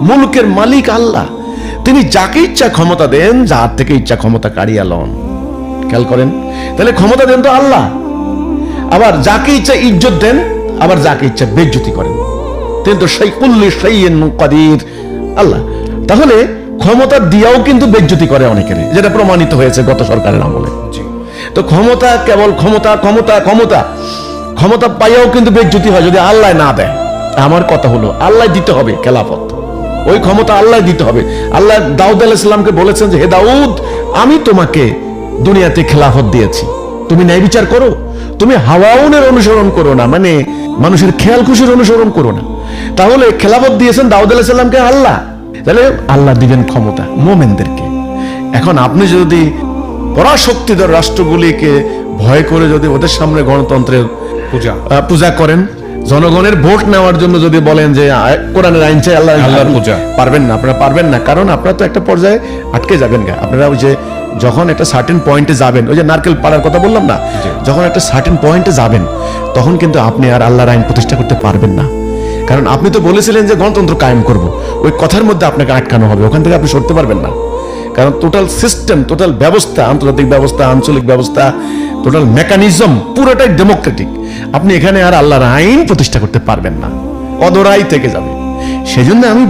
মুলকের মালিক আল্লাহ, তিনি যাকে ইচ্ছা ক্ষমতা দেন, যার থেকে ইচ্ছা ক্ষমতা কাড়িয়া লন। খেয়াল করেন, তাহলে ক্ষমতা দেন তো আল্লাহ, আবার যাকে ইচ্ছা ইজ্জত দেন, আবার যাকে ইচ্ছা বেজ্জতি করেন। তিনি তো সেই কুল্লি শাইইন কাদির আল্লাহ। তাহলে ক্ষমতা দিয়াও কিন্তু বেজ্জতি করে অনেকের, যেটা প্রমাণিত হয়েছে গত সরকারের আমলে। তো ক্ষমতা কেবল ক্ষমতা ক্ষমতা ক্ষমতা ক্ষমতা পাইয়াও কিন্তু বেজ্জতি হয় যদি আল্লাহ না দেয়। আমার কথা হলো, আল্লাহ দিতে হবে খেলাফত, ওই ক্ষমতা আল্লাহ দিতে হবে। আল্লাহ দাউদ আলাইহিস সালামকে বলেছেন যে, হে দাউদ, আমি তোমাকে দুনিয়াতে খেলাফত দিয়েছি, তুমি ন্যায় বিচার করো, তুমি হাওয়াউনের অনুসরণ করো না, মানে মানুষের খেয়াল খুশির অনুসরণ করো না। তাহলে খেলাফত দিয়েছেন দাউদ আলাইহিস সালামকে আল্লাহ, তাহলে আল্লাহ দিবেন ক্ষমতা মোমেনদেরকে। এখন আপনি যদি পরাশক্তিধর রাষ্ট্রগুলিকে ভয় করে যদি ওদের সামনে গণতন্ত্রের পূজা করেন, জনগণের ভোট নেওয়ার জন্য যদি বলেন যে কোরআনের আইন চাই, আল্লাহর পূজা, পারবেন না, আপনারা পারবেন না। কারণ আপনারা তো একটা পর্যায়ে আটকে যাবেন। আপনারা ওই যে যখন একটা সার্টেন পয়েন্টে যাবেন, ওই যে নারকেল পাড়ার কথা বললাম না, যখন একটা সার্টেন পয়েন্টে যাবেন তখন কিন্তু আপনি আর আল্লাহর আইন প্রতিষ্ঠা করতে পারবেন না। কারণ আপনি তো বলেছিলেন যে গণতন্ত্র কায়েম করব, ওই কথার মধ্যে আপনাকে আটকানো হবে, ওখান থেকে আপনি সরতে পারবেন না। কারণ টোটাল সিস্টেম, টোটাল ব্যবস্থা, আন্তর্জাতিক ব্যবস্থা, আঞ্চলিক ব্যবস্থা, টোটাল মেকানিজম পুরোটাই ডেমোক্রেটিক। আপনি এখানে আর আল্লাহর আইন প্রতিষ্ঠা করতে পারবেন না, অদরাই থেকে যাবে। সেজন্য আমি